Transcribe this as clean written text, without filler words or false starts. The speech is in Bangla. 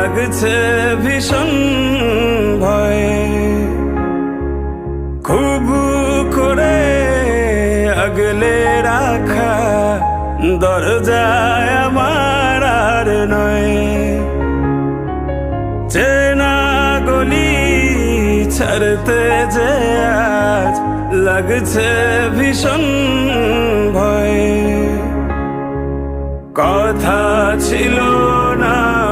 লাগছে ভীষণ ভয়। খুব করে আগলে রাখা দরজায় আমার আর নয়। চেনা গলি ছাড়তে যে আজ লাগছে ভীষণ ভয়। কথা ছিল না